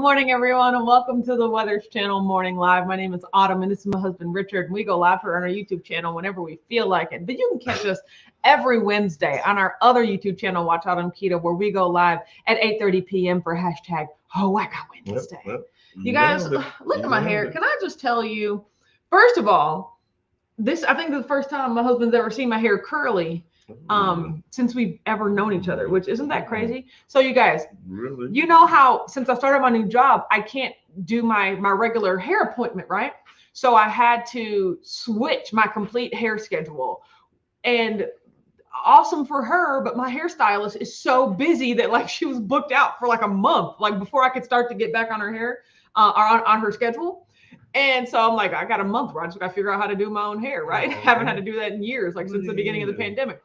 morning, everyone, and welcome to the Weathers Channel Morning Live. My name is Autumn, and this is my husband, Richard. And we go live here on our YouTube channel whenever we feel like it. But you can catch us every Wednesday on our other YouTube channel, Watch Out on Keto, where we go live at 8:30 p.m. for hashtag Wacka Wednesday. You guys, look at my hair. Can I just tell you, first of all, this, I think, is the first time my husband's ever seen my hair curly since we've ever known each other, which isn't that crazy. So you guys, really, you know how since I started my new job, I can't do my regular hair appointment, right? So I had to switch my complete hair schedule. And awesome for her, but my hairstylist is so busy that like she was booked out for like a month, like before I could start to get back on her hair or on her schedule. And so I'm like, I got a month where I just got to figure out how to do my own hair, right? I haven't had to do that in years, like since the beginning of the pandemic.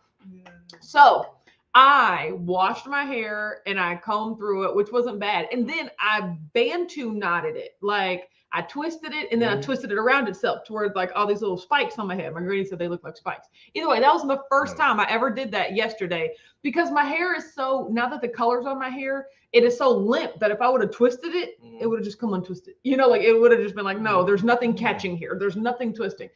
So I washed my hair and I combed through it, which wasn't bad. And then I Bantu knotted it. Like I twisted it and then I twisted it around itself towards like all these little spikes on my head. My granny said they look like spikes. Either way, that was the first time I ever did that yesterday, because my hair is so, now that the color's on my hair, it is so limp that if I would have twisted it, it would have just come untwisted. You know, like it would have just been like, no, there's nothing catching here. There's nothing twisting.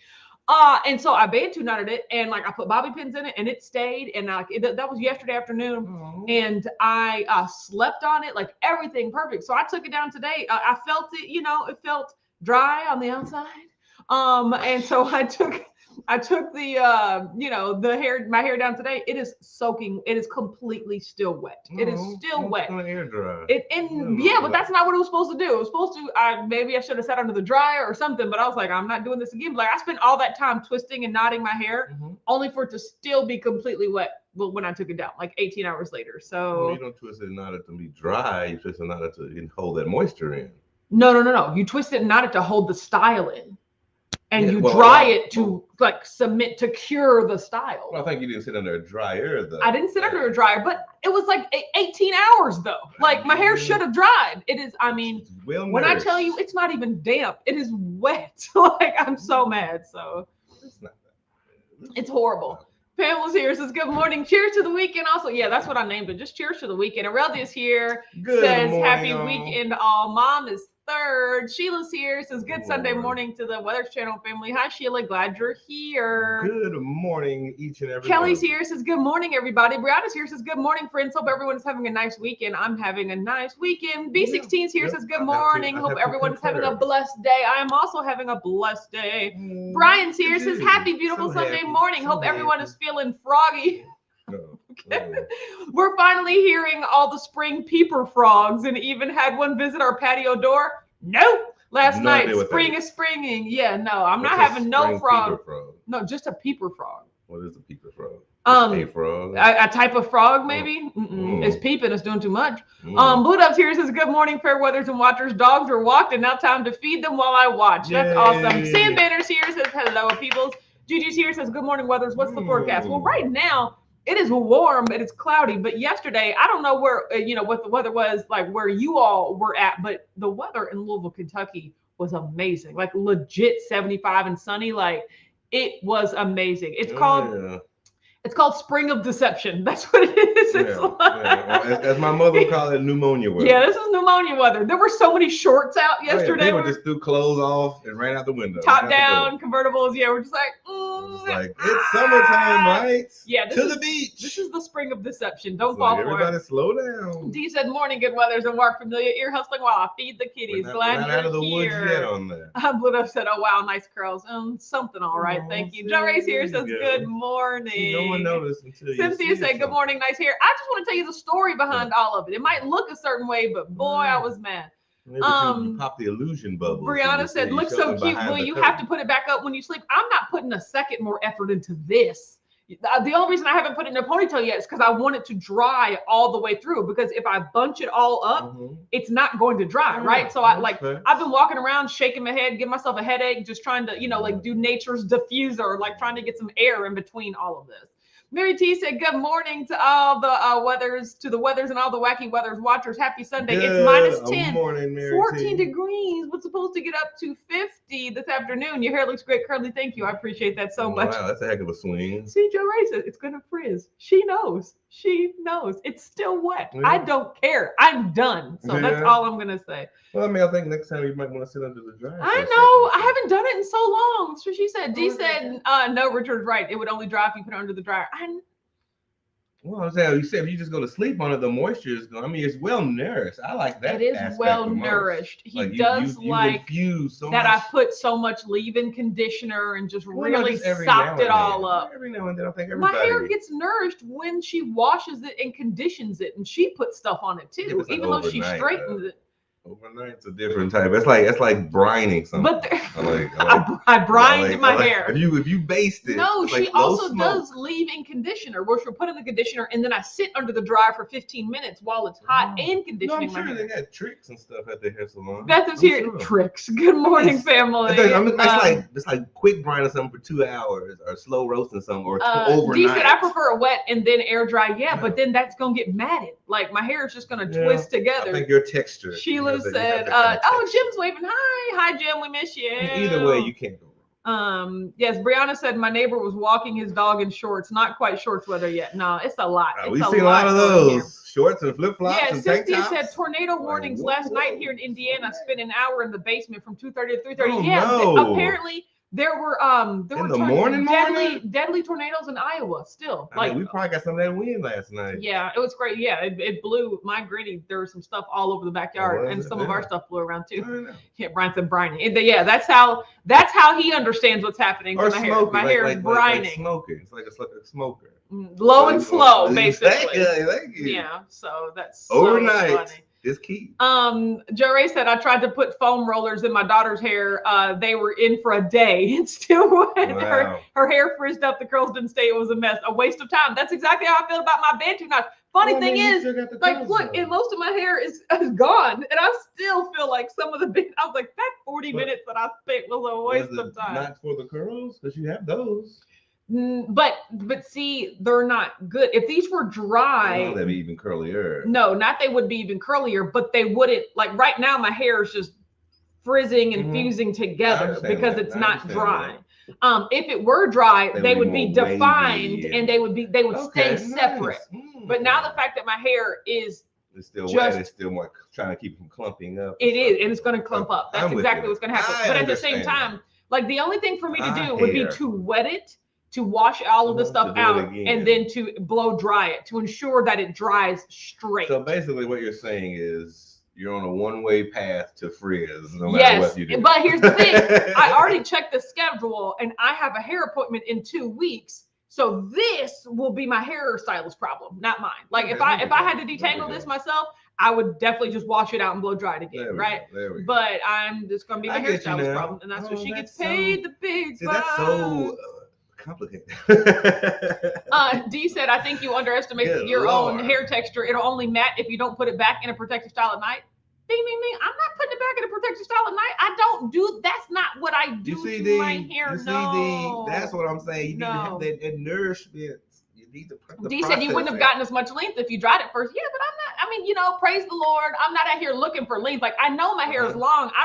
And so I Bantu knotted it and like I put bobby pins in it and it stayed. And that was yesterday afternoon. And I slept on it, like everything perfect. So I took it down today. I felt it, you know, it felt dry on the outside. And so I took the, you know, my hair down today. It is soaking. It is completely still wet. It is still wet. Air dry. But that's not what it was supposed to do. It was supposed to, maybe I should have sat under the dryer or something, but I was like, I'm not doing this again. But like I spent all that time twisting and knotting my hair only for it to still be completely wet when I took it down, like 18 hours later. So you don't twist it and knot it to be dry. You twist it and knot it to hold that moisture in. No. You twist it and knot it to hold the style in. And you dry it to like cement to cure the style. Well, I think you didn't sit under a dryer though. I didn't sit under a dryer, but it was like 18 hours though. Like my hair should have dried. It is, I mean, when I tell you it's not even damp, it is wet. Like I'm so mad. So it's not that. It's horrible. Pamela's here, says good morning. Cheers to the weekend. Also, yeah, that's what I named it. Just cheers to the weekend. Aurelia is here. Good says morning, happy all. weekend all. Mom is third. Sheila's here, says good Sunday morning to the Weathers Channel family. Hi Sheila, glad you're here. Good morning, each and every Kelly's here, says good morning everybody. Brianna's here, says good morning friends. Hope everyone's having a nice weekend. I'm having a nice weekend. B16's here, says good morning. Hope everyone's having a blessed day. I am also having a blessed day. Brian's here, says happy beautiful Sunday morning. Hope everyone is feeling froggy. We're finally hearing all the spring peeper frogs and even had one visit our patio door. Nope. Last night, spring is springing. Yeah, no, I'm not having no frog. No, just a peeper frog. What is a peeper frog? A frog. A type of frog, maybe. It's peeping. It's doing too much. Blue Dove's here, says good morning, fair weathers and watchers. Dogs are walked and now time to feed them while I watch. That's awesome. Sam Banner's here, says hello, peoples. Juju's here, says good morning, weathers. What's the forecast? Well, right now it is warm and it's cloudy, but yesterday, I don't know where, what the weather was like where you all were at, but the weather in Louisville, Kentucky was amazing. Like legit 75 and sunny. Like it was amazing. It's called Spring of Deception. That's what it is. As my mother would call it, pneumonia weather. Yeah, this is pneumonia weather. There were so many shorts out yesterday. People just threw clothes off and ran out the window. Top down, convertibles. Yeah, we're just like, it's summertime, right? Yeah, to the beach. This is the Spring of Deception. Don't fall for it. Everybody slow down. D said, morning, good weathers and work familiar ear hustling while I feed the kitties. Glad you're out of the here. woods yet on that. Blue Dove said, oh, wow, nice curls. Something all right. Thank you. John Ray's here, says good morning. No one noticed until Cynthia said, good morning, nice hair. I just want to tell you the story behind all of it. It might look a certain way, but boy, I was mad. You pop the illusion bubble. Brianna said, looks so cute. Will you have to put it back up when you sleep? I'm not putting a second more effort into this. The only reason I haven't put it in a ponytail yet is because I want it to dry all the way through. Because if I bunch it all up, it's not going to dry, right? So I've been walking around shaking my head, giving myself a headache, just trying to, do nature's diffuser, like trying to get some air in between all of this. Mary T said, good morning to all the weathers and all the wacky weathers watchers. Happy Sunday. It's -10. Morning, Mary 14 T. degrees. We're supposed to get up to 50 this afternoon. Your hair looks great, Curly. Thank you. I appreciate that so much. Wow, that's a heck of a swing. See, Joe Ray says it's going to frizz. She knows. She knows. It's still wet. Yeah. I don't care. I'm done. So that's all I'm going to say. Well, I mean, I think next time you might want to sit under the dryer. I know. I haven't done it in so long. So she said. D said, no, Richard's right. It would only dry if you put it under the dryer. Well, I'm saying, you said if you just go to sleep on it, the moisture is going. I mean, it's well nourished. I like that. It is well nourished. He like does you like so that. much. I put so much leave-in conditioner and just really just sopped it all up. Every now and then, I think everybody. My hair gets nourished when she washes it and conditions it, and she puts stuff on it too, even though she straightens it. Overnight's a different type. It's like brining something. But I brined my hair. If you based it. No, she also does leave-in conditioner, where she'll put in the conditioner and then I sit under the dryer for 15 minutes while it's hot and conditioning my hair. They got tricks and stuff at the hair salon. Beth is here. Sure. Tricks. Good morning, family. It's like quick brining something for 2 hours, or slow roasting something, or overnight. Dee said I prefer a wet and then air dry. Yeah, but then that's gonna get matted. Like my hair is just gonna twist together. I think your texture. Sheila said, oh, Jim's waving. Hi, Jim. We miss you. Either way, you can't go wrong. Yes, Brianna said my neighbor was walking his dog in shorts. Not quite shorts weather yet. No, it's a lot. We've seen a lot of those shorts and flip flops. Yeah, and tank Cynthia tops. said tornado warnings last night here in Indiana. Spent an hour in the basement from 2:30 to 3:30. Oh, yeah, no. Apparently. There were deadly tornadoes in Iowa still. I mean, we probably got some of that wind last night. Yeah, it was great. Yeah, it blew my granny. There was some stuff all over the backyard, and some of our stuff blew around too. Yeah, Brian said brining. Yeah, that's how he understands what's happening to my hair. My hair is brining. Like smoking. It's like a smoker. Low and slow, basically. Thank you. Yeah, so that's overnight. So funny. It's key. Joe Ray said I tried to put foam rollers in my daughter's hair. They were in for a day. It's still wet. Wow. Her hair frizzed up. The curls didn't stay. It was a mess. A waste of time. That's exactly how I feel about my Bantu knots. Funny thing is, like, look, and most of my hair is gone, and I still feel like some of the big. I was like, that 40 minutes that I spent was a waste of time. Not for the curls, because you have those. But see, they're not good. If these were dry, they'd be even curlier. No, not they would be even curlier, but they wouldn't. Like right now, my hair is just frizzing and fusing together because it's not dry. If it were dry, they would be defined and they would stay separate. But now the fact that my hair is still wet, it's still more trying to keep from clumping up. It is, and it's going to clump up. That's exactly what's going to happen. But at the same time, like the only thing for me to do would be to wet it, to wash all of the stuff out, and then to blow dry it to ensure that it dries straight. So basically what you're saying is you're on a one-way path to frizz no matter what you do. But here's the thing. I already checked the schedule and I have a hair appointment in 2 weeks. So this will be my hairstylist problem, not mine. Like if I had to detangle this myself, I would definitely just wash it out and blow dry it again, right? But I'm just gonna be my hairstylist problem. And that's what she gets paid the big bucks. That's so complicated. Dee said, I think you underestimate your own hair texture. It'll only matte if you don't put it back in a protective style at night. Ding, ding, ding. I'm not putting it back in a protective style at night. I don't do, that's not what I do to my hair. No. That's what I'm saying. You need to have that nourishment. You need to put the Dee said you wouldn't have gotten as much length if you dried it first. Yeah, but I'm not, I mean, praise the Lord. I'm not out here looking for length. Like I know my hair is long. I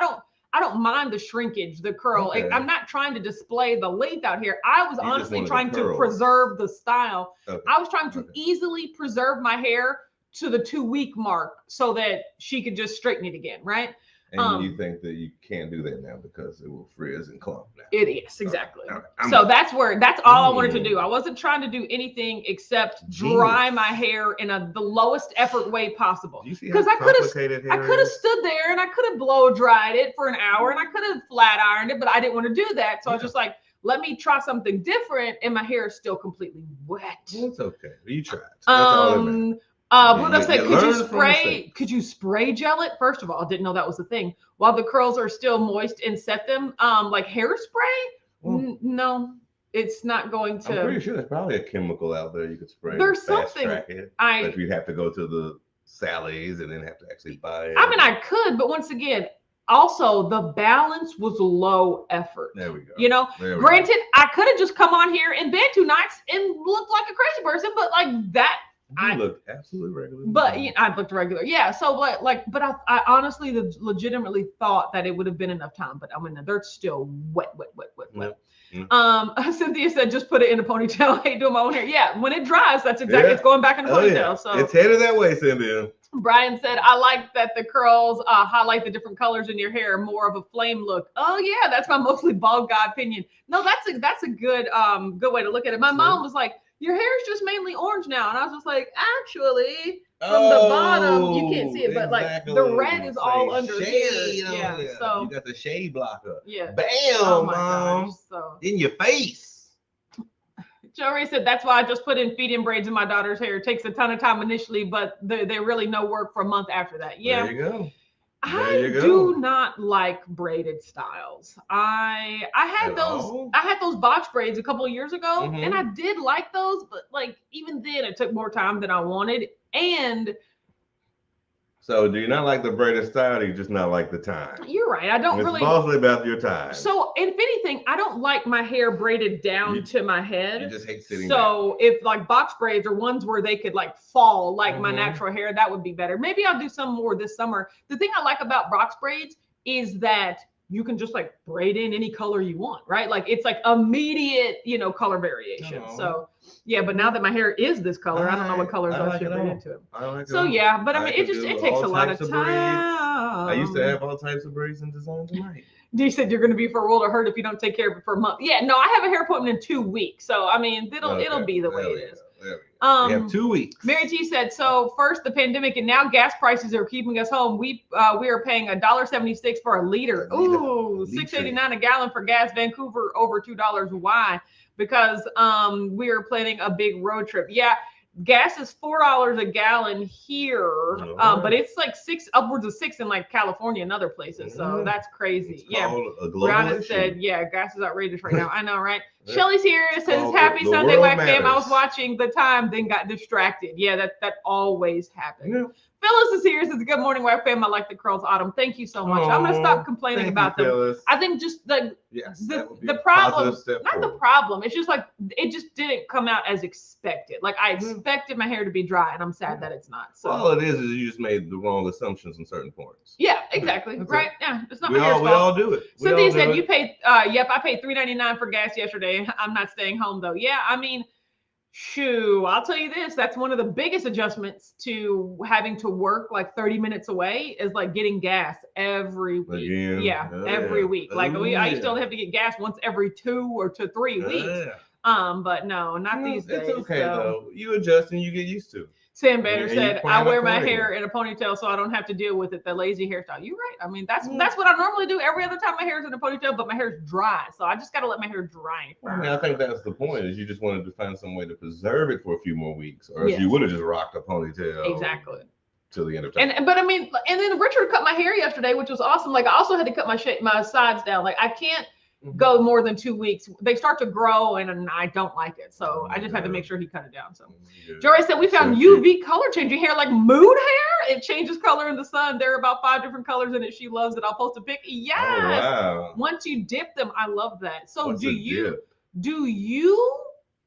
don't mind the shrinkage, the curl. Okay. I'm not trying to display the length out here. I was honestly trying to preserve the style. Okay. I was trying to easily preserve my hair to the 2-week mark so that she could just straighten it again, right? And you think that you can't do that now because it will frizz and clump now. It is, exactly. So that's all I wanted to do. I wasn't trying to do anything except dry my hair in the lowest effort way possible. Because I could have stood there and I could have blow dried it for an hour and I could have flat ironed it, but I didn't want to do that. So I was just like, let me try something different, and my hair is still completely wet. Well, it's okay. You tried. That's all that matters. Blue said, could you spray gel it? First of all, I didn't know that was a thing. While the curls are still moist and set them, like hairspray? Well, no, it's not going to. I'm pretty sure there's probably a chemical out there you could spray. There's something. But you'd have to go to the Sally's and then have to actually buy it. I mean, I could, but once again, also the balance was low effort. There we go. You know, granted, I could have just come on here in bed 2 nights and looked like a crazy person, but like that. You looked absolutely regular. But I looked regular. Yeah. So but I honestly legitimately thought that it would have been enough time, but I mean, they're still wet. Cynthia said, just put it in a ponytail. Hey, do my own hair. Yeah. When it dries, that's exactly, it's going back in a ponytail. Yeah. So it's headed that way, Cynthia. Brian said, I like that the curls highlight the different colors in your hair, more of a flame look. Oh yeah, that's my mostly bald guy opinion. No, that's a good way to look at it. My mom was like, your hair is just mainly orange now. And I was just like, actually, from the bottom, you can't see it, but like the red is all under here. Yeah. So you got the shade blocker. Yeah. Bam, oh my Mom. Gosh, so. In your face. Jory said, that's why I just put in feed-in braids in my daughter's hair. It takes a ton of time initially, but they're really no work for a month after that. Yeah. There you go. I do not like braided styles. I had those box braids a couple of years ago, and I did like those, but like even then it took more time than I wanted. And so do you not like the braided style, or you just not like the time? You're right. I don't really. It's mostly about your time. So if anything, I don't like my hair braided down to my head. You just hate sitting So if like box braids are ones where they could like fall like my natural hair, that would be better. Maybe I'll do some more this summer. The thing I like about box braids is that you can just like braid in any color you want, right? Like it's like immediate, color variation. So yeah, but now that my hair is this color, I don't know what colors I should braid into it. So yeah, but I mean, it takes a lot of time. I used to have all types of braids and designs tonight. You said you're going to be for a world of hurt if you don't take care of it for a month. Yeah, no, I have a hair appointment in 2 weeks. So I mean, it'll be the way it is. We have 2 weeks. Mary T said, so first the pandemic and now gas prices are keeping us home. We are paying $1.76 for a liter. Ooh, $6.89 a gallon for gas. Vancouver over $2. Why? Because we are planning a big road trip. Yeah. Gas is $4 a gallon here, but it's like upwards of $6 in like California and other places. So that's crazy. Brianna said, gas is outrageous right now. I know, right? Shelly's here. It says, happy Sunday, Whack Fam. I was watching the time, then got distracted. Yeah, that always happens. Yeah. Phyllis is here. Says, good morning, Whack Fam. I like the curls, Autumn. Thank you so much. I'm going to stop complaining about them. Phyllis. I think just the problem, not the problem. It's just like, it just didn't come out as expected. Like I expected my hair to be dry, and I'm sad that it's not. So all it is you just made the wrong assumptions in certain points. Yeah, exactly. Right? Yeah, it's not my hair's fault. We all do it. Cynthia said, you paid, yep, I paid $3.99 for gas yesterday. I'm not staying home though. Yeah, I mean, shoo, I'll tell you this, that's one of the biggest adjustments to having to work like 30 minutes away is like getting gas every week. Every week. Like I used to only have to get gas once every 2 or 3 weeks. But no, not these days. It's okay though. You adjust and you get used to. Sam Banner said, I wear my hair in a ponytail so I don't have to deal with it. The lazy hairstyle. You're right. I mean, that's what I normally do every other time my hair is in a ponytail, but my hair is dry. So I just got to let my hair dry. I mean, I think that's the point is you just wanted to find some way to preserve it for a few more weeks, or else you would have just rocked a ponytail. Exactly. Till the end of time. But I mean, and then Richard cut my hair yesterday, which was awesome. Like I also had to cut my sides down. Like I can't go more than 2 weeks. They start to grow and I don't like it. So I just had to make sure he cut it down. So Jory said we found UV color changing hair, like mood hair. It changes color in the sun. There are about 5 different colors in it. She loves it. I'll post a pic. Yes. Oh, wow. Once you dip them, I love that. So do you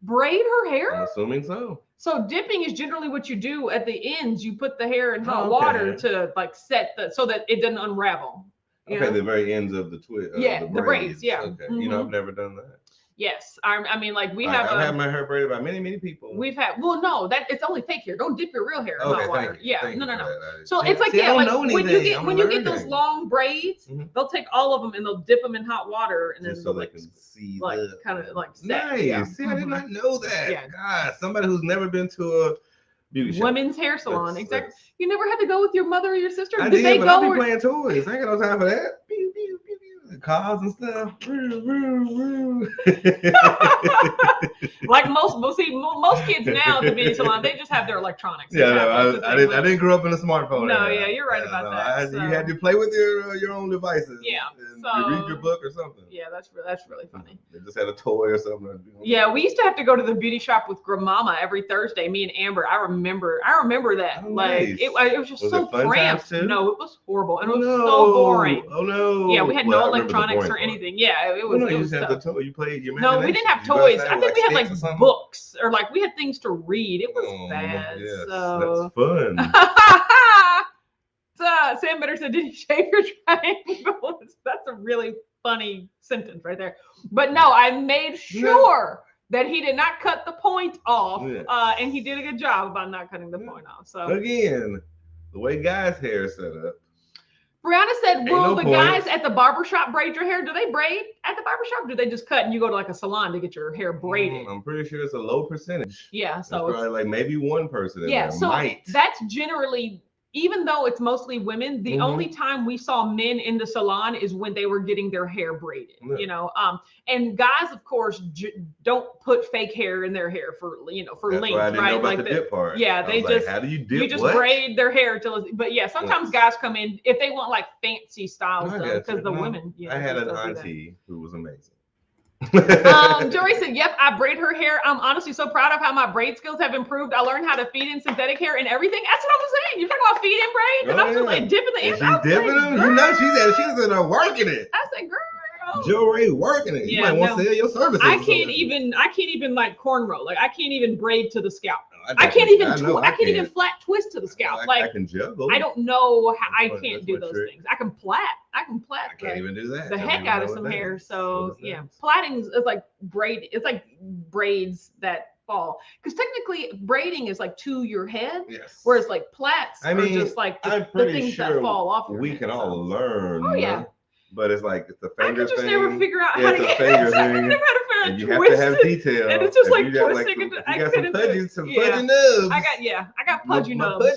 braid her hair? I'm assuming so. So dipping is generally what you do at the ends. You put the hair in hot water to like set so that it doesn't unravel. Okay, the very ends of the twist. The braids. Yeah. Okay. I've never done that. Yes, I mean, like I've had my hair braided by many people. We've had it's only fake hair. Don't dip your real hair in hot water. No. So it's like when you get those long braids, they'll take all of them and they'll dip them in hot water and then so they can see like kind of like set. Nice. Yeah. See, I did not know that. Yeah. God, somebody who's never been to a beauty shop. Women's hair salon. Exactly. You never had to go with your mother or your sister? I did, but I'll be playing toys. I ain't got no time for that. cars and stuff. Like most kids now at the beauty salon, they just have their electronics. Yeah, no, I didn't grow up in a smartphone. No, yeah, you're right about that. You had to play with your own devices. Yeah, and so, read your book or something. Yeah, that's really funny. They just had a toy or something. Yeah, we used to have to go to the beauty shop with Grandmama every Thursday. Me and Amber. I remember that. Oh, like nice. it was just so cramped. No, it was horrible, and it was no. so boring. Oh no. Yeah, we had no electronics or anything. Yeah, it was. No, you just had the toy. You played your No, we didn't have toys. I think we had like books or like we had things to read. It was bad. Yes, so that's fun. Sam Bitter said, "Did you shave your triangles?" That's a really funny sentence right there. But no, I made sure that he did not cut the point off, and he did a good job about not cutting the point off. So again, the way guys' hair is set up. Brianna said, "Will the guys at the barbershop braid your hair? Do they braid at the barbershop? Or do they just cut and you go to like a salon to get your hair braided?" I'm pretty sure it's a low percentage. Yeah, so it's probably like maybe one person. That's generally. Even though it's mostly women, the only time we saw men in the salon is when they were getting their hair braided, and guys, of course, don't put fake hair in their hair for length, right? Know about the dip part. Yeah, they just, how do you dip? You just braid their hair till but yeah, sometimes guys come in if they want like fancy styles done, because the women, I had an auntie who was amazing. Jory said, "Yep, I braid her hair. I'm honestly so proud of how my braid skills have improved. I learned how to feed in synthetic hair and everything." That's what I was saying. You're talking about feed in braids, and I'm just like dipping the ends. She's dipping them. You know, she's in there working it. I said, "Girl, Jory working it. You might want to sell your services." I can't even like cornrow. Like I can't even braid to the scalp. I can't even flat twist to the scalp. I can juggle. I don't know how. I can't do those things. I can plait. I can't even do that. The heck out of some hair. So yeah, plaiting is like braid. It's like braids that fall, because technically braiding is like to your head. Yes. Whereas like plaits are just like the things that fall off. We can all learn. Oh yeah. But it's like it's the finger thing. I could just never figure out how to get finger thing. And you have to have detail. And it's just like twisting. You got some pudgy nubs. I got pudgy nubs. I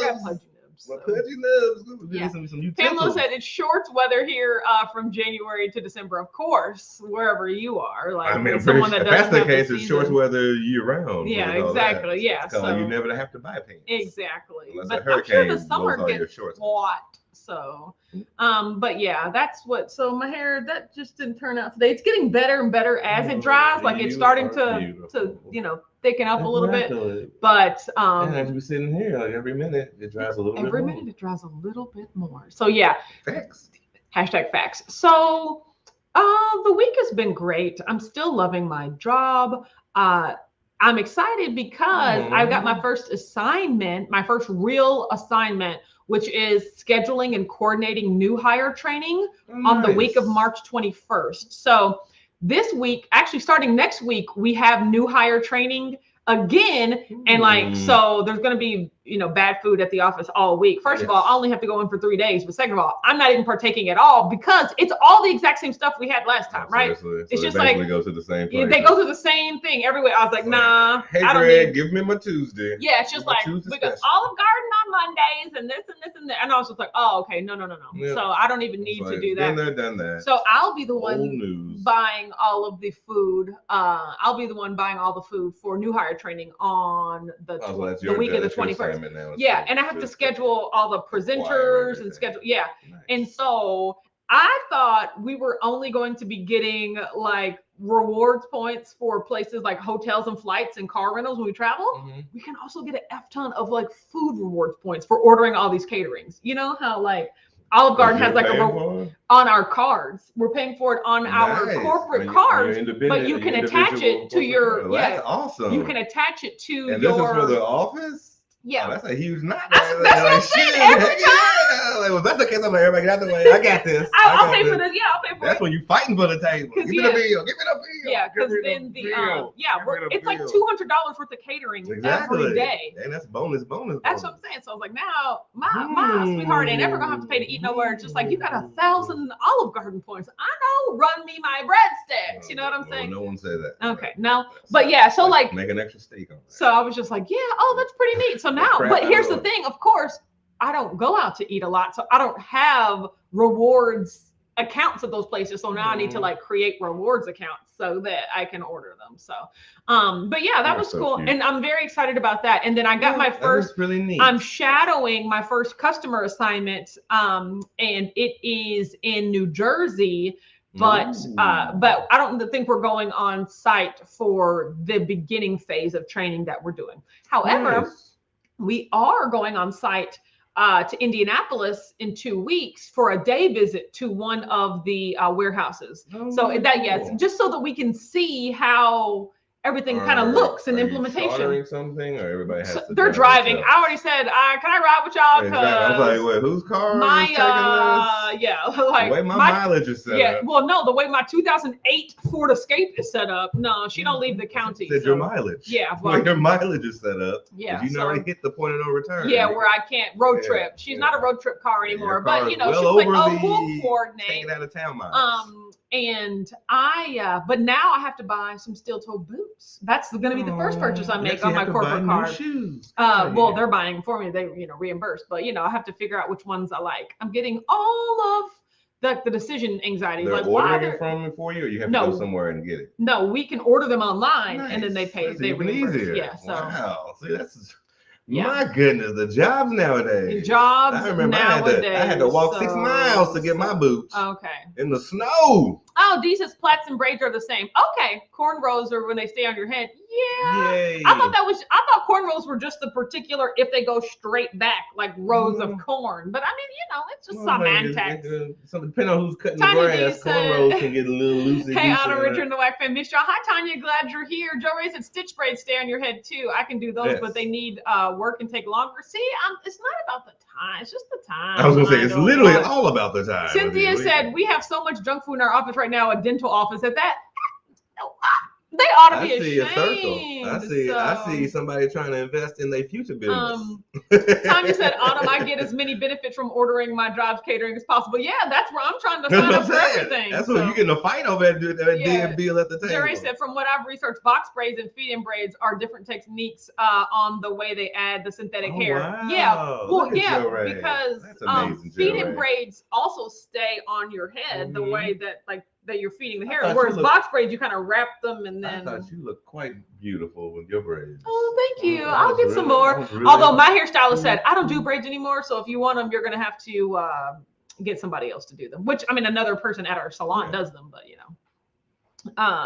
got pudgy nubs. My pudgy nubs. Yeah. Some Pamela said it's shorts weather here from January to December. Of course, wherever you are. Like, I mean, if that's the case, it's shorts weather year round. Yeah, exactly. Yeah. So you never have to buy pants. Exactly. Unless but I'm sure the summer gets hot. So, but yeah, that's what. So my hair, that just didn't turn out today. It's getting better and better as it dries. Like it's starting to thicken up a little bit. But as we sitting here, like every minute it dries a little bit more. Every minute it dries a little bit more. So yeah. Facts. #facts. So the week has been great. I'm still loving my job. I'm excited because I got my first assignment, my first real assignment, which is scheduling and coordinating new hire training on the week of March 21st. So this week, actually starting next week, we have new hire training again. And like, so there's going to be, bad food at the office all week. First of all, I only have to go in for 3 days. But second of all, I'm not even partaking at all because it's all the exact same stuff we had last time, right? So it's just like, go to the same place. They go to the same thing everywhere. I was like, nah. Hey, Greg, give me my Tuesday. Yeah, it's just like, we got Olive Garden on Mondays and this and this and that. And I was just like, oh, okay, no. Yeah. So I don't even need to do that. Been there, done that. So I'll be the one buying all of the food. I'll be the one buying all the food for new hire training on the week of the 21st. Yeah, and I have to schedule all the presenters and schedule. Yeah. Nice. And so I thought we were only going to be getting like rewards points for places like hotels and flights and car rentals when we travel. We can also get an F ton of like food rewards points for ordering all these caterings. You know how like Olive Garden has like on our cards. We're paying for it on our corporate cards, but you can attach it to your. That's awesome. You can attach it to your. And this is for the office. Yeah, that's a huge knock. That's what I'm saying. Every time. Like, well, that's the case. I'm like, everybody get out the way. I got this. I'll pay for this. Yeah, I'll pay for it. That's when you fighting for the table. Give me the bill. Give me the bill. Yeah, because then it's like $200 worth of catering every day. And that's bonus. That's what I'm saying. So I was like, now my sweetheart ain't ever gonna have to pay to eat nowhere. It's just like you got 1,000 Olive Garden points. I know. Run me my breadsticks. You know what I'm saying? No one say that. Okay, no, but yeah. So like make an extra steak on that. So I was just like, yeah. Oh, that's pretty neat. So now, but here's the thing. Of course, I don't go out to eat a lot, so I don't have rewards accounts of those places. So now I need to like create rewards accounts so that I can order them. So, but yeah, that was so cool. Cute. And I'm very excited about that. And then I got my first, really neat. I'm shadowing my first customer assignment. And it is in New Jersey. But I don't think we're going on site for the beginning phase of training that we're doing. However, we are going on site to Indianapolis in 2 weeks for a day visit to one of the warehouses. So that, yes, just so that we can see how everything kind of looks in implementation. You something, or everybody has to they're driving. I already said, can I ride with y'all? Exactly. I was like, wait, whose car is taking this? Yeah, like the way my mileage is set up. Well, no, the way my 2008 Ford Escape is set up. No, she don't leave the county. Said your mileage. Yeah, well, your mileage is set up. Yeah, you already hit the point of no return. Yeah, where I can't road trip. She's not a road trip car anymore, but she's like, we'll coordinate. Take it out of town miles. And but now I have to buy some steel-toe boots. That's going to be the first purchase I make on my corporate card. Shoes. Well, they're buying them for me. They, reimburse, but I have to figure out which ones I like. I'm getting all of the decision anxiety. They're ordering it from for you, or you have to go somewhere and get it? No, we can order them online, and then they pay. That's they even reimburse. easier. Yeah. So. Wow. See, that's. Yeah. My goodness, the jobs nowadays. I remember nowadays, I had to walk 6 miles to get my boots. Okay. In the snow. Oh, Dee says plaits and braids are the same. Okay. Cornrows are when they stay on your head. Yeah. Yay. I thought cornrows were just the particular if they go straight back, like rows of corn. But I mean, it's just semantics. Depending on who's cutting the grass, cornrows can get a little loosey. Hey, Anna, Richard, and the wife fan, Miss y'all. Hi, Tanya. Glad you're here. Joe Ray said stitch braids stay on your head too. I can do those, but they need work and take longer. See, it's not about the time. It's just the time. I was going to say, it's literally all about the time. Cynthia said, we have so much junk food in our office right now, a dental office, they ought to be ashamed. I see somebody trying to invest in their future business. Tanya said, Autumn, I get as many benefits from ordering my jobs catering as possible. Yeah, that's where I'm trying to sign up for everything. That's what you're getting a fight over that deal at the table. Jerry said, from what I've researched, box braids and feed-in braids are different techniques on the way they add the synthetic hair. Wow. Yeah, well, yeah, because feed-in braids also stay on your head the way that that you're feeding the hair, whereas box braids you kind of wrap them and then. I thought you looked quite beautiful with your braids. Oh, thank you. I'll get some more. Although my hairstylist said I don't do braids anymore, so if you want them, you're gonna have to get somebody else to do them. Which I mean, another person at our salon does them, but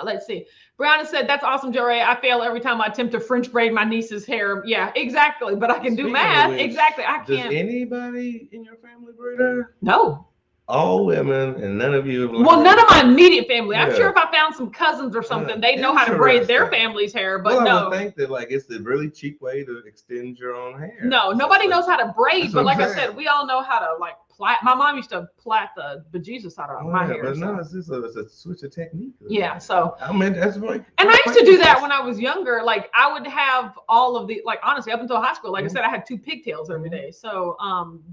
let's see. Brianna said, that's awesome, Joey. I fail every time I attempt to French braid my niece's hair. Yeah, exactly. But I can do math. Exactly. I can't. Does anybody in your family braid hair? No. All women and none of you. Well, none of my immediate family. I'm sure if I found some cousins or something, they know how to braid their family's hair. But no, I would think that it's a really cheap way to extend your own hair. No, nobody knows how to braid. But like I said, we all know how to plait. My mom used to plait the bejesus out of my hair. But no, it's a switch of technique. Yeah, so I mean that's right. And I used to do that when I was younger. I would have all of the honestly up until high school. Like I said, I had 2 pigtails every day. So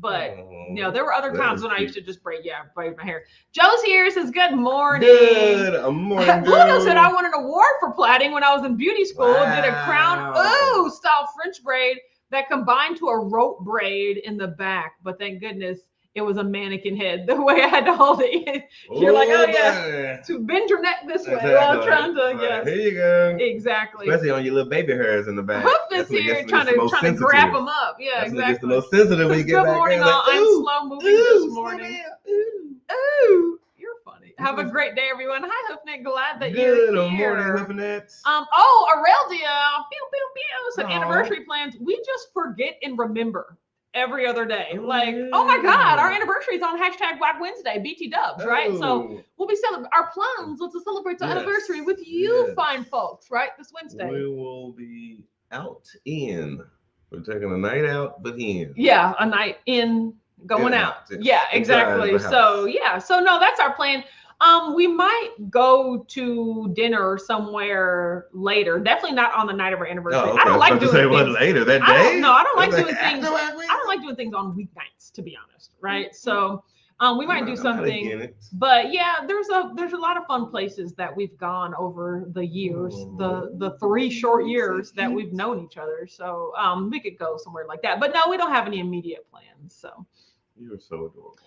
but there were other times when I used to just braid my hair. Joe's here, says good morning. Good morning. Pluto said I won an award for plaiting when I was in beauty school. Wow. Did a crown style French braid that combined to a rope braid in the back, but thank goodness it was a mannequin head. The way I had to hold it, you're like, oh yeah, to bend your neck this way while trying to, yes. Here you go. Exactly. Especially on your little baby hairs in the back. Hoof is here trying to grab them up. Yeah, that's exactly. It's the most sensitive when you get back. Good morning, all. I'm slow moving this morning. Ooh, you're funny. Have a great day, everyone. Hi, Hoofnet. Glad that you're here. Good morning, Hoofnet. Aurelia, said anniversary plans. We just forget and remember every other day. Oh my God, our anniversary is on hashtag Black Wednesday, BT Dubs, right? So we'll be celebrating our plans. Let's celebrate the anniversary with you fine folks, right? This Wednesday. We will be out in. We're taking a night out, but in. Yeah, a night in. Going out. Yeah, exactly. So no, that's our plan. We might go to dinner somewhere later. Definitely not on the night of our anniversary. Oh, okay. I don't like doing things later that day. I don't like doing things. I don't like doing things on weeknights, to be honest. Right. So we might do something. But yeah, there's a lot of fun places that we've gone over the years, the 3 short years that we've known each other. So we could go somewhere like that. But no, we don't have any immediate plans. So you're so adorable.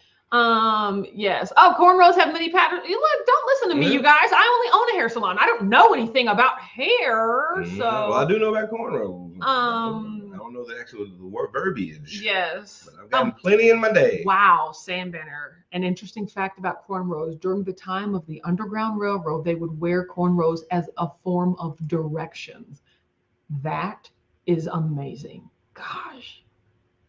Yes. Oh, cornrows have many patterns. Look, don't listen to me, you guys. I only own a hair salon. I don't know anything about hair. So well, I do know about cornrows. I don't know the actual word verbiage. Yes. But I've gotten plenty in my day. Wow, Sam Banner. An interesting fact about cornrows. During the time of the Underground Railroad, they would wear cornrows as a form of directions. That is amazing. Gosh.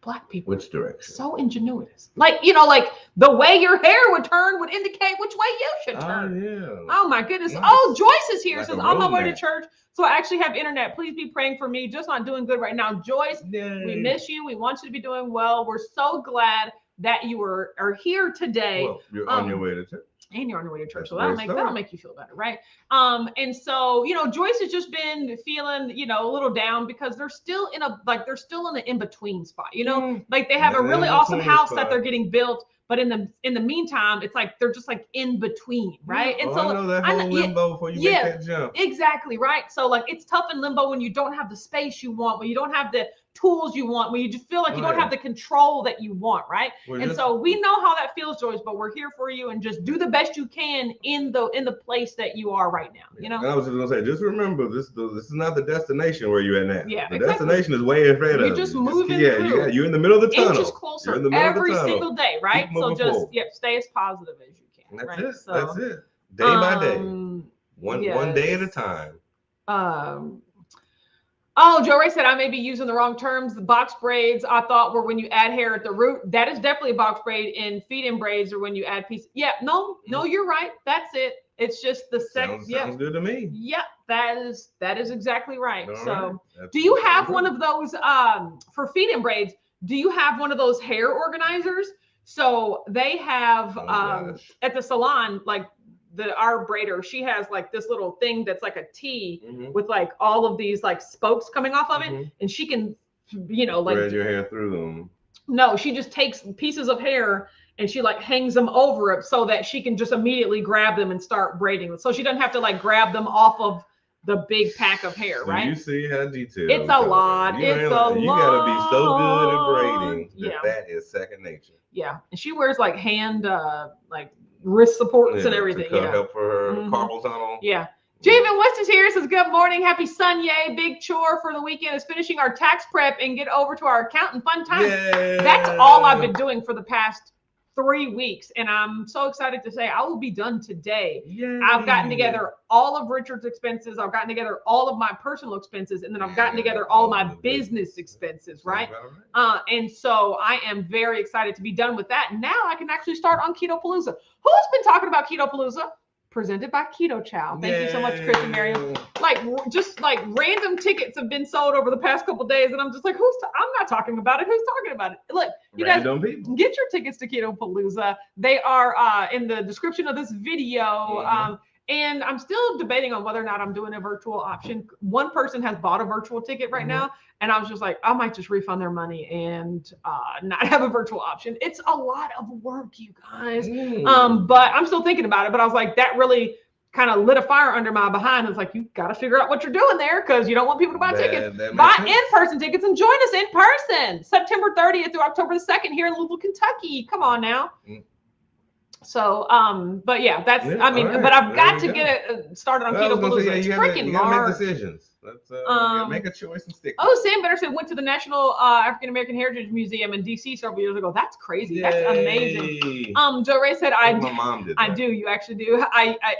Black people. Which direction? So ingenuous. Like, like the way your hair would turn would indicate which way you should turn. Oh, yeah. Oh, my goodness. Nice. Oh, Joyce is here. Like Says, a on my road way to map. church. So I actually have internet. Please be praying for me. Just not doing good right now. Joyce, we miss you. We want you to be doing well. We're so glad that you are here today. Well, you're on your way to church. And you're on your way to church. That's So a that'll make you feel better, right? And so, Joyce has just been feeling, a little down because they're still in an in-between spot, like they have a really awesome house that they're getting built, but in the meantime, it's like they're just like in between, right? And so I know that whole limbo before you make that jump. Exactly, right? So like it's tough in limbo when you don't have the space you want, when you don't have the tools you want, when you just feel like you don't have the control that you want, right? So we know how that feels, Joyce, but we're here for you and just do the best you can in the place that you are right now. And I was just gonna say, just remember this is not the destination where you're at now. Yeah, the destination is way in front of you. You're just moving through. You're in the middle of the tunnel. Inches closer every single day, right? So just stay as positive as you can. That's right? it. So, that's it. Day by day, one day at a time. Oh, Joe Ray said I may be using the wrong terms. The box braids I thought were when you add hair at the root. That is definitely a box braid, and feed-in braids are when you add pieces. Yeah, no, you're right. That's it. It's just the second. Sounds good to me. Yeah, that is exactly right. All so, right. do you have one of those for feed-in braids? Do you have one of those hair organizers? So they have at the salon, like our braider, she has like this little thing that's like a T with like all of these like spokes coming off of it, and she can, like thread your hair through them. No, she just takes pieces of hair and she like hangs them over it so that she can just immediately grab them and start braiding them. So she doesn't have to like grab them off of the big pack of hair, right? You see how detailed. It's a lot. You gotta be so good at braiding that is second nature. Yeah, and she wears like hand like wrist supports and everything. To help for her carpal tunnel. Yeah. Javen West is here. Says good morning, happy Sunday. Big chore for the weekend is finishing our tax prep and get over to our accountant fun time. Yay. That's all I've been doing for the past 3 weeks, and I'm so excited to say I will be done today. Yay. I've gotten together all of Richard's expenses. I've gotten together all of my personal expenses, and then I've gotten together all of my business expenses, right? And so I am very excited to be done with that. Now I can actually start on Keto Palooza. Who's been talking about Keto Palooza? Presented by Keto Chow. Thank you so much, Chris and Miriam. Just like random tickets have been sold over the past couple of days, and I'm just like, I'm not talking about it. Who's talking about it? Look, you guys, get your tickets to Keto Palooza. They are in the description of this video. And I'm still debating on whether or not I'm doing a virtual option. One person has bought a virtual ticket right now, and I was just like, I might just refund their money and not have a virtual option. It's a lot of work, you guys. But I'm still thinking about it. But I was like, that really kind of lit a fire under my behind. It's like, you got to figure out what you're doing there because you don't want people to buy tickets. Buy in-person tickets and join us in person. September 30th through October the 2nd here in Louisville, Kentucky. Come on now. So, but yeah, that's, but I've got to get it started on Keto Palooza. It's freaking March. Make decisions. Let's make a choice and stick. Oh, Sam Better said went to the National African American Heritage Museum in DC several years ago. That's crazy. That's amazing. Joe Ray said my mom did that. I do. You actually do.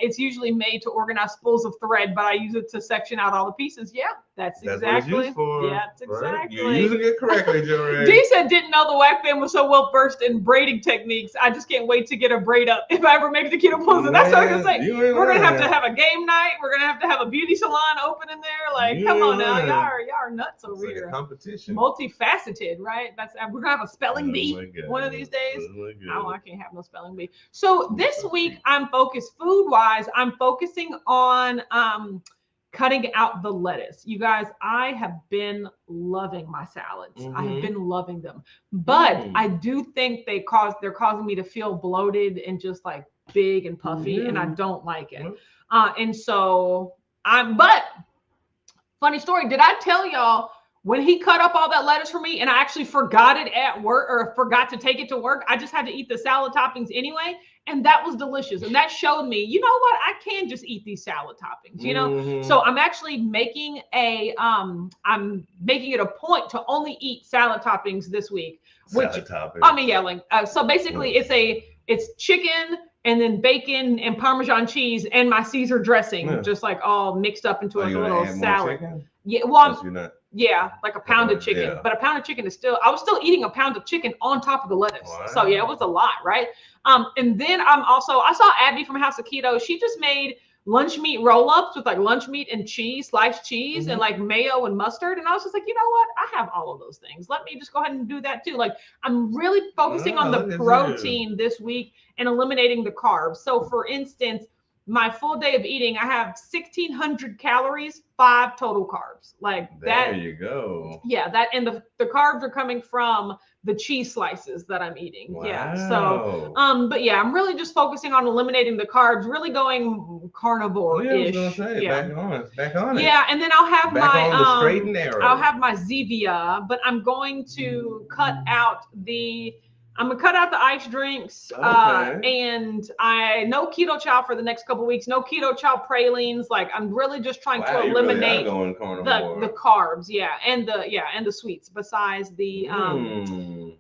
It's usually made to organize spools of thread, but I use it to section out all the pieces. Yeah, that's exactly. What it's used for, yeah, that's exactly. Right? You're using it correctly, Joe Ray. D said didn't know the Whack Band was so well versed in braiding techniques. I just can't wait to get a braid up if I ever make it to Keto Palooza. That's what I was gonna say. We're gonna have to have a game night. We're gonna have to have a beauty salon open in there. Like, come on now, y'all are nuts over here. Like a competition. Multifaceted, right? We're gonna have a spelling bee one of these days. Oh, I can't have no spelling bee. So this week I'm focused food-wise. I'm focusing on cutting out the lettuce. You guys, I have been loving my salads. I have been loving them, but I do think they're causing me to feel bloated and just like big and puffy, and I don't like it. And so but funny story, did I tell y'all when he cut up all that lettuce for me and I actually forgot it at work or forgot to take it to work, I just had to eat the salad toppings anyway. And that was delicious. And that showed me, you know what? I can just eat these salad toppings, you know? So I'm actually making I'm making it a point to only eat salad toppings this week. Salad toppings. I mean, yeah, like, so basically it's chicken and then bacon and Parmesan cheese and my Caesar dressing, just like all mixed up into a little salad. Yeah, well, yeah, like a pound of chicken, but a pound of chicken is I was still eating a pound of chicken on top of the lettuce. Wow. So yeah, it was a lot, right? And then I saw Abby from House of Keto. She just made lunch meat roll-ups with like lunch meat and cheese, sliced cheese, and like mayo and mustard. And I was just like, you know what? I have all of those things. Let me just go ahead and do that too. Like I'm really focusing on the protein this week and eliminating the carbs. So for instance, my full day of eating, I have 1,600 calories, 5 total carbs. Like that. There you go. Yeah, that and the carbs are coming from the cheese slices that I'm eating. Wow. Yeah. So, but yeah, I'm really just focusing on eliminating the carbs, really going carnivore-ish. Yeah, I was gonna say, back on it. Yeah, and then I'll have back on the straight and narrow. I'll have my Zevia, but I'm going to cut out the ice drinks, and no keto chow for the next couple of weeks. No keto chow pralines. Like I'm really just trying to eliminate the carbs, and the sweets. Besides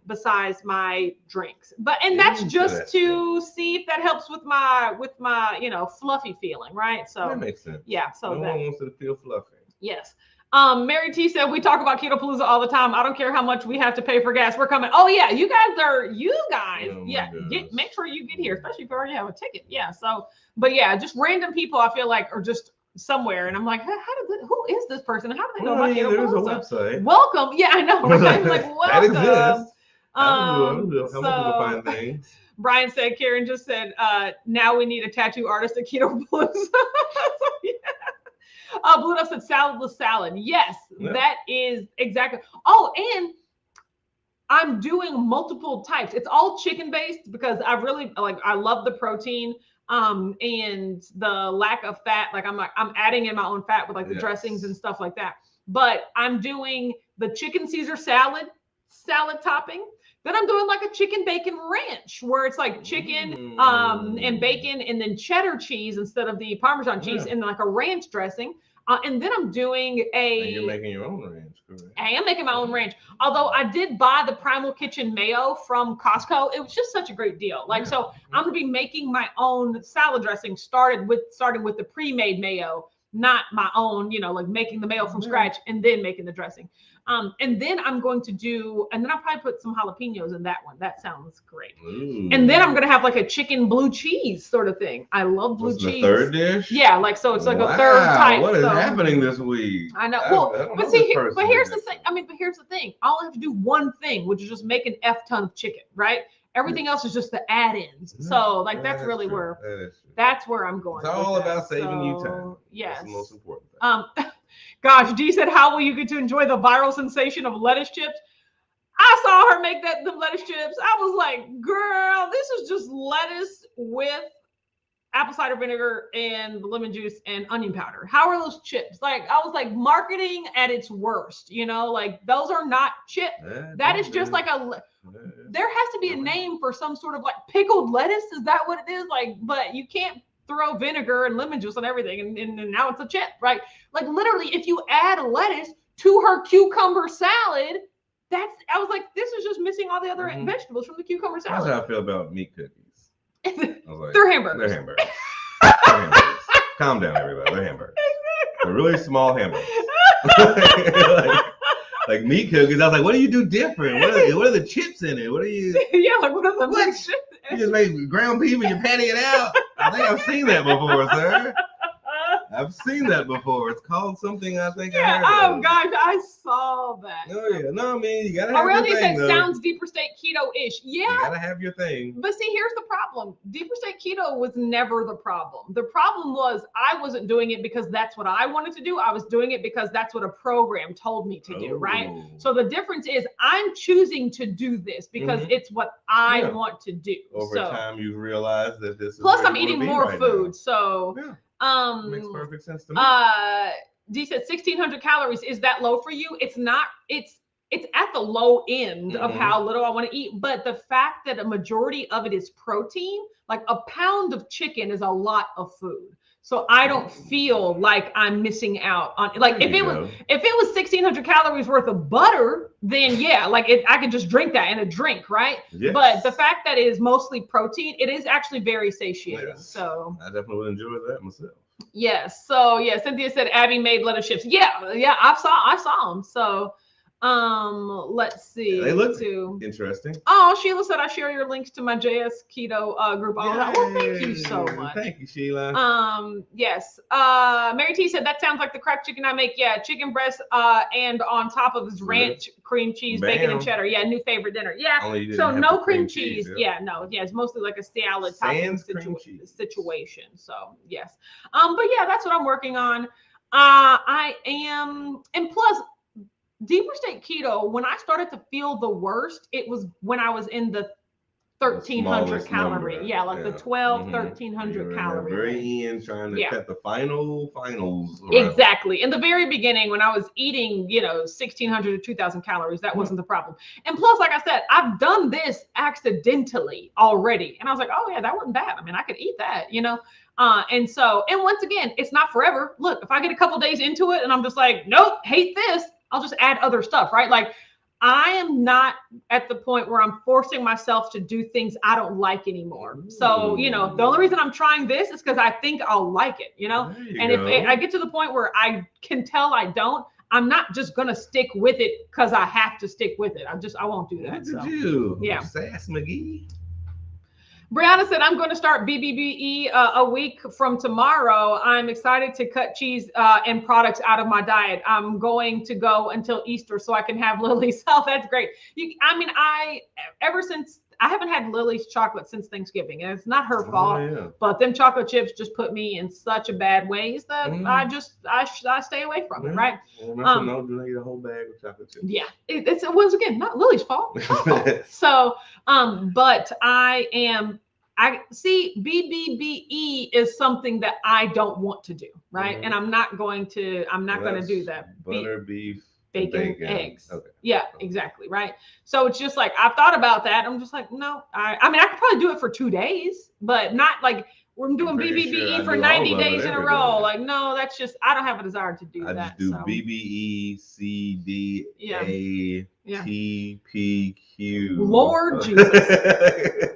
besides my drinks, and that's just to see if that helps with my fluffy feeling, right? So that makes sense. Yeah. So no one wants to feel fluffy. Yes. Mary T said, we talk about Keto Palooza all the time. I don't care how much we have to pay for gas. We're coming. Oh yeah, you guys. Make sure you get here, especially if you already have a ticket. Yeah. So, but yeah, just random people I feel like are just somewhere, and I'm like, who is this person? How do they know about Keto Palooza? There's a website. Welcome. Yeah, I know. Right? Like welcome. That exists. Help people find things. Brian said, Karen just said, now we need a tattoo artist at Keto Palooza. So, yeah. Blue Dove said saladless salad. Yes, that is exactly. Oh, and I'm doing multiple types. It's all chicken based because I really I love the protein and the lack of fat. Like I'm adding in my own fat with like the dressings and stuff like that. But I'm doing the chicken Caesar salad topping. Then I'm doing like a chicken bacon ranch where it's like chicken and bacon and then cheddar cheese instead of the Parmesan cheese and like a ranch dressing. And then I'm doing And you're making your own ranch, correct? I am making my own ranch. Although I did buy the Primal Kitchen mayo from Costco. It was just such a great deal. So I'm gonna be making my own salad dressing, starting with the pre-made mayo, not my own, like making the mayo from scratch and then making the dressing. And then I'm going to and then I'll probably put some jalapenos in that one. That sounds great. Ooh. And then I'm going to have like a chicken blue cheese sort of thing. I love blue cheese. The third dish? Yeah, so it's like a third type. What is happening this week? I know. Well, but here's the thing. Here's the thing. I'll have to do one thing, which is just make an F ton of chicken, right? Everything else is just the add-ins. So that's really where I'm going. It's all about saving you time. Yes. That's the most important thing. Gosh, Dee said, how will you get to enjoy the viral sensation of lettuce chips? I saw her make the lettuce chips. I was like, girl, this is just lettuce with apple cider vinegar and lemon juice and onion powder. How are those chips? I was like, marketing at its worst, those are not chips. That is just like there has to be a name for some sort of like pickled lettuce. Is that what it is? But you can't throw vinegar and lemon juice on everything and now it's a chip, right? Like literally, if you add lettuce to her cucumber salad, I was like, this is just missing all the other vegetables from the cucumber salad. That's how I feel about meat cookies. They're hamburgers. They're hamburgers. Calm down, everybody. They're hamburgers. They're really small hamburgers. like meat cookies. I was like, what do you do different? What are the chips in it? What are you? Yeah, what are the chips? You just make ground beef and you're patting it out. I think I've seen that before, sir. I've seen that before. It's called something I think I heard of. Gosh, I saw that. Oh, yeah. No, you got to have your thing, said, sounds deeper state keto-ish. Yeah. You got to have your thing. But see, here's the problem. Deeper state keto was never the problem. The problem was I wasn't doing it because that's what I wanted to do. I was doing it because that's what a program told me to do, right? So the difference is I'm choosing to do this because it's what I want to do. Over time, you realize that this is plus I'm eating more food. So... Yeah. Makes perfect sense to me. D said 1,600 calories. Is that low for you? It's not. It's at the low end of how little I want to eat. But the fact that a majority of it is protein, like a pound of chicken is a lot of food. So I don't feel like I'm missing out on, like, if it was 1,600 calories worth of butter, then yeah, like I could just drink that in a drink, right? Yes. But the fact that it is mostly protein, it is actually very satiating. Yes. So I definitely would enjoy that myself. Yes. So yeah, Cynthia said Abby made lettuce chips. Yeah, I saw them. So let's see. They look interesting. Oh, Sheila said I share your links to my JS Keto group. Oh, well, thank you so much. Thank you, Sheila. Yes. Mary T said that sounds like the cracked chicken I make. Yeah, chicken breast and on top of this ranch, cream cheese, bacon, and cheddar. Yeah, new favorite dinner. Yeah. So no cream cheese. Yeah, no. Yeah, it's mostly like a salad topping situation. So yes. But yeah, that's what I'm working on. I am, and plus, Deeper State Keto, when I started to feel the worst, it was when I was in the 1,300 calorie. Yeah, like the 1,300 calorie. Very end, trying to cut the finals. Exactly. In the very beginning, when I was eating, 1,600 to 2,000 calories, that wasn't the problem. And plus, like I said, I've done this accidentally already. And I was like, oh yeah, that wasn't bad. I mean, I could eat that, and once again, it's not forever. Look, if I get a couple days into it and I'm just like, nope, hate this, I'll just add other stuff, right? Like, I am not at the point where I'm forcing myself to do things I don't like anymore. So, the only reason I'm trying this is because I think I'll like it, And if I get to the point where I can tell I don't, I'm not just going to stick with it because I have to stick with it. I won't do that. Look at you. Yeah. Sass McGee. Brianna said, I'm going to start BBBE a week from tomorrow. I'm excited to cut cheese and products out of my diet. I'm going to go until Easter so I can have Lily's. Oh, that's great. I haven't had Lily's chocolate since Thanksgiving, and it's not her fault, but them chocolate chips just put me in such a bad ways that I stay away from it, right? Well, do they eat a whole bag of chocolate chips? Yeah, it's once again not Lily's fault. So, but I see BBBE is something that I don't want to do, right? And I'm not going to do that. Butter, beef, bacon, eggs. Okay. Yeah, exactly. Right. So it's just like, I've thought about that. I'm just like, no, I mean, I could probably do it for 2 days, but not like we're doing BBBE for 90 days in a row. Like, no, that's just, I don't have a desire to do that. I just do BBE, C, D, A, T, P, Q. Lord Jesus.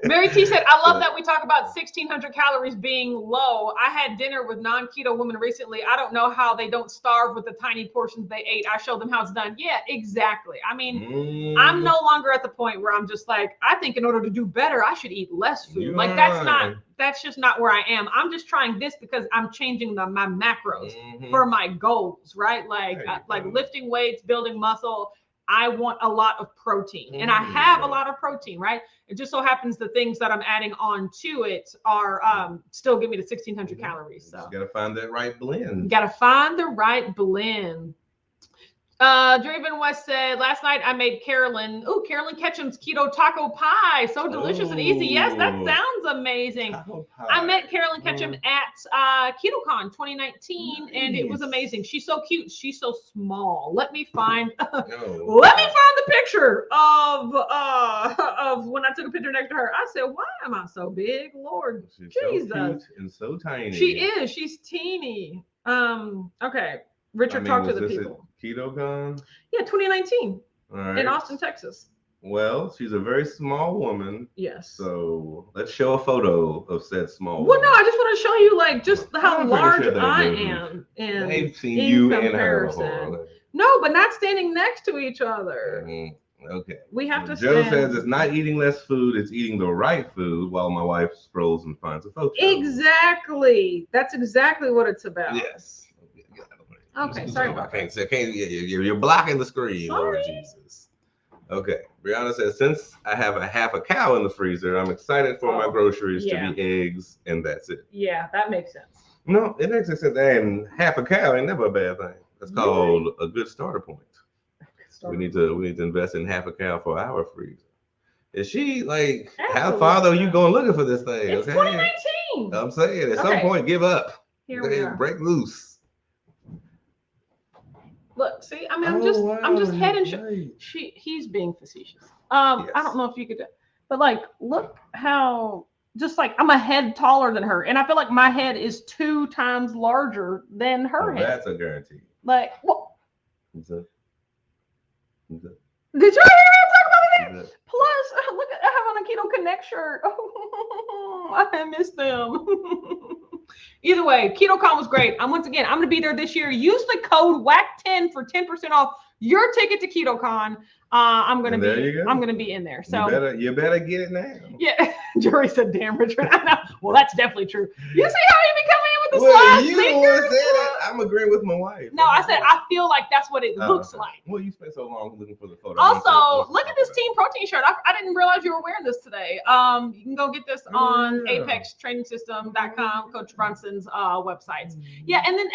Mary T said, I love that we talk about 1,600 calories being low. I had dinner with non-keto women recently. I don't know how they don't starve with the tiny portions they ate. I showed them how it's done. Yeah, exactly. I mean, I'm no longer at the point where I'm just like, I think in order to do better, I should eat less food. Like, that's just not where I am. I'm just trying this because I'm changing my macros for my goals, right? Like lifting weights, building muscle. I want a lot of protein, and I have a lot of protein, right? It just so happens the things that I'm adding on to it are still give me the 1,600 calories. So you gotta find that right blend. You gotta find the right blend. Draven West said, last night I made Carolyn Ketchum's keto taco pie. So delicious and easy. Yes, that sounds amazing. I met Carolyn Ketchum at KetoCon 2019, and it was amazing. She's so cute. She's so small. Let me find the picture of when I took a picture next to her. I said, why am I so big? Lord Jesus. So cute and so tiny. She is. She's teeny. Okay. Richard, talk to the people. KetoCon? Yeah, 2019 in Austin, Texas. Well, she's a very small woman. Yes. So let's show a photo of said small woman. Well, no, I just want to show you like just how large I am. They've seen you and her before. No, but not standing next to each other. Okay. We have to Joe says it's not eating less food, it's eating the right food, while my wife scrolls and finds a photo. Exactly. That's exactly what it's about. Yes. Okay, sorry about that. You're blocking the screen, Lord Jesus. Okay, Brianna says, since I have a half a cow in the freezer, I'm excited for my groceries to be eggs, and that's it. Yeah, that makes sense. No, it makes sense. And half a cow ain't never a bad thing. That's called a good starter point. We need to invest in half a cow for our freezer. Is she like, how far though you going looking for this thing? It's 2019. I'm saying at some point, give up. Here we are. Break loose. Look, see, I mean, Oh, I'm just wow, head and right. he's being facetious. Yes. I don't know if you could, but like, look how just like I'm a head taller than her, and I feel like my head is 2 times larger than her head. That's a guarantee. Like, what? Is that- is that- Did you hear him talk about is it? that- Plus, look, I have on a Keto Connect shirt. I miss them. Either way, KetoCon was great. Once again, I'm going to be there this year. Use the code WAC10 for 10% off your ticket to KetoCon. I'm going to be in there. So you better get it now. Yeah, Jory said, "Damn, Richard." I know. Well, that's definitely true. You see how he be coming in with the slide You fingers? said it. I'm agreeing with my wife. No, I said I feel like that's what it looks like. Well, you spent so long looking for the photo. Also, look at this Team Protein shirt. I didn't realize you were wearing this today. You can go get this on apextrainingsystem.com, Coach Brunson's websites. Yeah, and then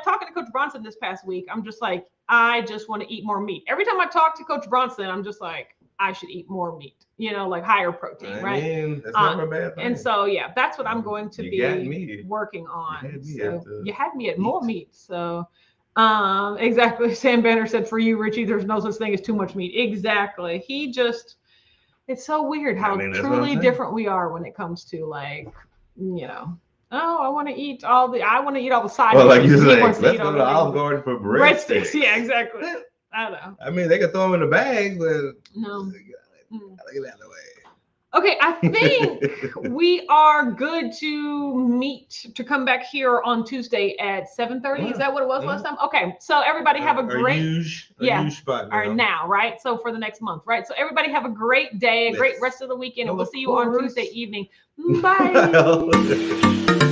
talking to Coach Brunson this past week, I'm just like, I just want to eat more meat. Every time I talk to Coach Brunson, I'm just like, I should eat more meat, like higher protein, right? That's never a bad thing. And so, yeah, that's what I'm going to be working on. You had me at more meat. So, exactly. Sam Banner said, for you, Richie, there's no such thing as too much meat. Exactly. It's so weird how truly different we are when it comes to I want to eat all the side. Well, like you say, let's go to Olive Garden for breadsticks. Yeah, exactly. I don't know. I mean, they can throw them in the bag, but no. Gotta get out of the way. Okay, I think we are good to come back here on Tuesday at 7:30. Is that what it was last time? Okay, so everybody have a great spot now, right? So for the next month, right? So everybody have a great day, a great rest of the weekend, and we'll see you on Tuesday evening. Bye.